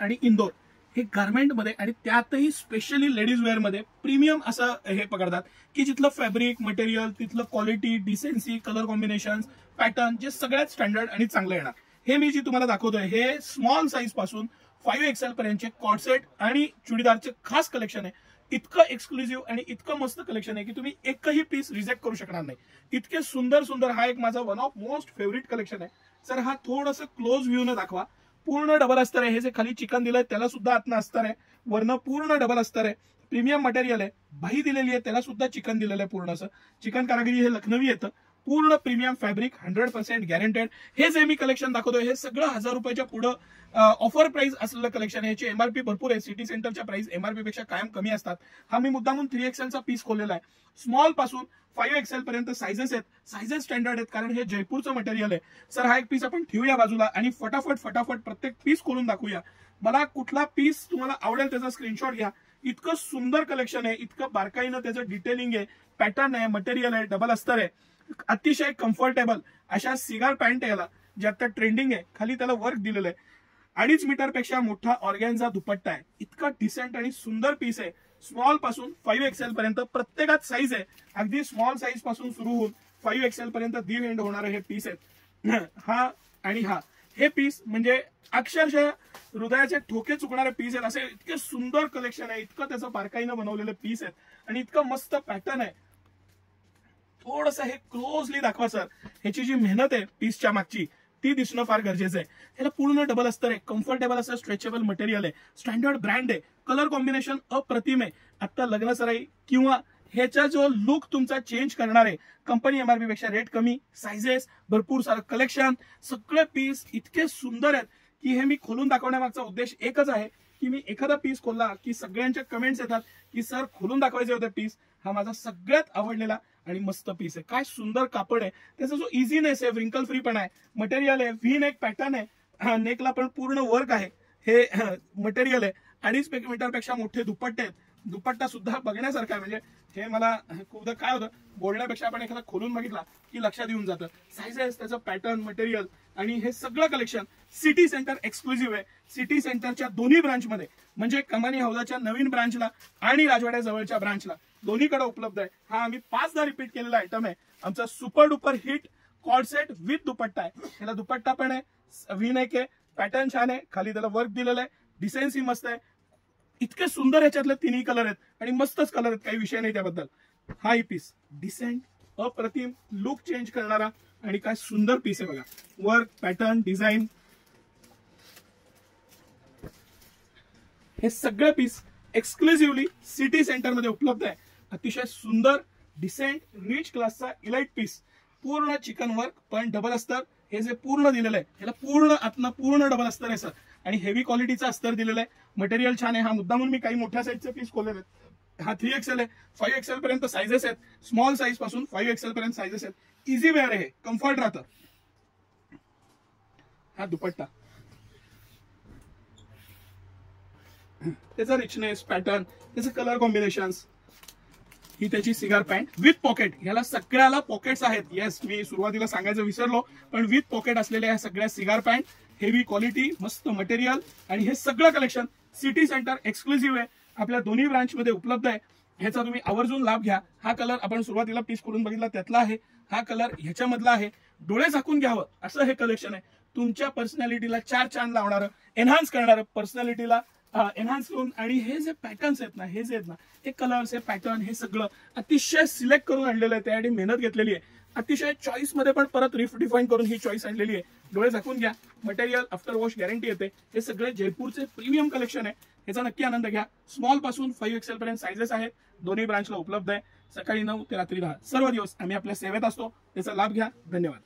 आणि इंदोर हे गारमेंटमध्ये आणि त्यातही स्पेशली लेडीज वेअरमध्ये प्रीमियम असं हे पकडतात की जिथलं फॅब्रिक मटेरियल, तिथलं quality, decency, colour combination, pattern जे सगळ्यात स्टँडर्ड आणि चांगलं येणार. हे मी जी तुम्हाला दाखवतोय हे स्मॉल साईज पासून 5XL पर्यंतचे कॉर्डसेट आणि चुडीदारचे खास कलेक्शन आहे. इतकं एक्सक्लुझिव्ह आणि इतकं मस्त कलेक्शन आहे की तुम्ही एकही पीस रिजेक्ट करू शकणार नाही. इतके सुंदर सुंदर, हा एक माझा one of most favourite collection आहे. सर हा थोडंसं क्लोज व्ह्यू न दाखवा. पूर्ण डबल अस्तर आहे. हे जे खाली चिकन दिलंय त्याला सुद्धा आतनं अस्तर आहे, वरनं पूर्ण डबल अस्तर आहे. प्रीमियम मटेरियल आहे. बाही दिलेली आहे त्याला सुद्धा चिकन दिलेलं आहे. पूर्ण असं चिकन कारागिरी हे लखनवी येतं. पूर्ण प्रीमियम फॅब्रिक 100% गॅरंटेड. हे जे मी कलेक्शन दाखवतोय हे सगळं 1000 रुपयाच्या पुढे ऑफर प्राइस असलेलं कलेक्शन आहे. याची एमआरपी भरपूर आहे. सिटी सेंटरच्या प्राइस एमआरपी पेक्षा कायम कमी असतात. हा मी मुद्दामून 3XL चा पीस खोललेला आहे. स्मॉल पासून 5XL पर्यंत सायझेस आहेत. सायझेस स्टँडर्ड आहेत कारण हे जयपूरचं मटेरियल आहे. सर हा एक पीस आपण ठेवूया बाजूला आणि फटाफट प्रत्येक पीस खोलून दाखवूया. मला कुठला पीस तुम्हाला आवडेल त्याचा स्क्रीनशॉट घ्या. इतकं सुंदर कलेक्शन आहे, इतकं बारकाईनं त्याचं डिटेलिंग आहे, पॅटर्न आहे, मटेरियल आहे, डबल अस्तर आहे. अतिशय कम्फर्टेबल अशा सिगार पॅन्ट आहे याला, जे आता ट्रेंडिंग आहे. खाली त्याला वर्क दिलेलं आहे. 2.5 मीटर पेक्षा मोठा ऑर्गॅन्झा दुपट्टा आहे. इतका डिसेंट आणि सुंदर पीस आहे. स्मॉल पासून 5XL पर्यंत प्रत्येकात साईज आहे. अगदी स्मॉल साईज पासून सुरू होऊन 5XL पर्यंत दिव एंड होणारे हे पीस आहेत. हा आणि हा हे पीस म्हणजे अक्षरशः हृदयाचे ठोके चुकणारे पीस आहेत. असे इतके सुंदर कलेक्शन आहे, इतकं त्याचं बारकाईनं बनवलेले पीस आहेत आणि इतकं मस्त पॅटर्न आहे. थोडंसं हे क्लोजली दाखवा सर. ह्याची जी मेहनत आहे पीसच्या मागची ती दिसणं फार गरजेचं आहे. ह्याला पूर्ण डबल अस्तर आहे. कम्फर्टेबल असं स्ट्रेचेबल मटेरियल आहे. स्टँडर्ड ब्रँड आहे. कलर कॉम्बिनेशन अप्रतिम आहे. आता लग्न सराई किंवा ह्याचा जो लुक तुमचा चेंज करणार आहे. कंपनी एमआरपी पेक्षा रेट कमी, सायझेस, भरपूर सारं कलेक्शन, सगळे पीस इतके सुंदर आहेत की हे मी खोलून दाखवण्यामागचा उद्देश एकच आहे की मी एखादा पीस खोलला की सगळ्यांच्या कमेंट्स येतात की सर खोलून दाखवायचे होते पीस. हा माझा सगळ्यात आवडलेला आणि मस्त पीस आहे. काय सुंदर कापड आहे. त्याचा जो इझीनेस आहे, व्रिंकल फ्री पण आहे, मटेरियल आहे, व्ही नेक पॅटर्न आहे, नेकला पण पूर्ण वर्क आहे. हे मटेरियल आहे. 2.5 मीटरपेक्षा मोठे दुपट्टे आहेत. दुपट्टा सुद्धा बघण्यासारखा आहे. म्हणजे हे मला खूपदा काय होतं बोलण्यापेक्षा आपण एखादा खोलून बघितला की लक्षात येऊन जातं. सायझेस, त्याचं पॅटर्न, मटेरियल आणि हे सगळं कलेक्शन सिटी सेंटर एक्सक्लुझिव्ह आहे. सिटी सेंटरच्या दोन्ही ब्रांचमध्ये म्हणजे कमानी हौदाच्या नवीन ब्रांचला आणि राजवाड्या जवळच्या ब्रांचला दोन्हीकडे उपलब्ध आहे. हा आम्ही 5दा रिपीट केलेला आयटम आहे. आमचा super duper hit coord set with dupatta आहे. त्याला दुपट्टा पण आहे, व्ही नेक आहे, पॅटर्न छान आहे, खाली त्याला वर्क दिलेलं आहे, डिसेन्सी मस्त आहे. इतके सुंदर ह्याच्यातले तिन्ही कलर आहेत आणि मस्तच कलर आहेत, काही विषय नाही त्याबद्दल. हा पीस डिसेंट, अप्रतिम, लुक चेंज करणारा आणि काय सुंदर पीस आहे बघा. वर्क, पॅटर्न, डिझाईन, हे सगळे पीस एक्सक्लुझिव्हली सिटी सेंटरमध्ये उपलब्ध आहे. अतिशय सुंदर, डिसेंट, रिच क्लासचा इलाइट पीस. पूर्ण चिकन वर्क पण डबल अस्तर. हे जे पूर्ण दिलेलं आहे ह्याला पूर्ण आतनं पूर्ण डबल अस्तर आहे सर आणि हेवी क्वालिटीचा अस्तर दिलेला आहे. मटेरियल छान आहे. हा मुद्दा म्हणून मी काही मोठ्या साईजचे पीस खोललेले आहेत. हा 3XL आहे. 5XL पर्यंत सायझेस आहेत. स्मॉल साईज पासून 5XL पर्यंत सायझेस आहेत. इझी वेअर आहे, कम्फर्ट राहतं. हा दुपट्टा, त्याचा रिचनेस, पॅटर्न, त्याचे कलर कॉम्बिनेशन्स. ही त्याची सिगार पॅन्ट विथ पॉकेट. ह्याला सगळ्याला पॉकेट्स आहेत. येस, मी सुरुवातीला सांगायचं विसरलो, पण विथ पॉकेट असलेल्या ह्या सगळ्या सिगार पॅन्ट, हेवी क्वालिटी, मस्त मटेरियल आणि हे सगळं कलेक्शन सिटी सेंटर एक्सक्लुझिव्ह आहे. आपल्या दोन्ही ब्रांचमध्ये उपलब्ध आहे. ह्याचा तुम्ही आवर्जून लाभ घ्या. हा कलर आपण सुरुवातीला पीस करून बघितला त्यातला आहे. हा कलर ह्याच्यामधला आहे. डोळे झाकून घ्यावं असं हे कलेक्शन आहे. तुमच्या पर्सनॅलिटीला 4 चांद लावणारं, एनहान्स करणारं, पर्सनॅलिटीला एनहान्स करून. आणि हे जे पॅटर्न्स आहेत ना, हे जे आहेत ना, हे कलर्स, हे पॅटर्न, हे सगळं अतिशय सिलेक्ट करून आणलेलं आहे. त्यासाठी मेहनत घेतलेली आहे. अतिशय चॉईस मध्ये पण परत रिडिफाईन करून ही चॉईस आणलेली आहे. डोळे झाकून घ्या. मटेरियल आफ्टर वॉश गॅरंटी येते. हे सगळे जयपूरचे प्रीमियम कलेक्शन आहे. ह्याचा नक्की आनंद घ्या. स्मॉल पासून 5XL पर्यंत सायझेस आहेत. दोन्ही ब्रांचला उपलब्ध आहे. सकाळी 9 ते रात्री 10 सर्व दिवस आम्ही आपल्या सेवेत असतो. त्याचा लाभ घ्या. धन्यवाद.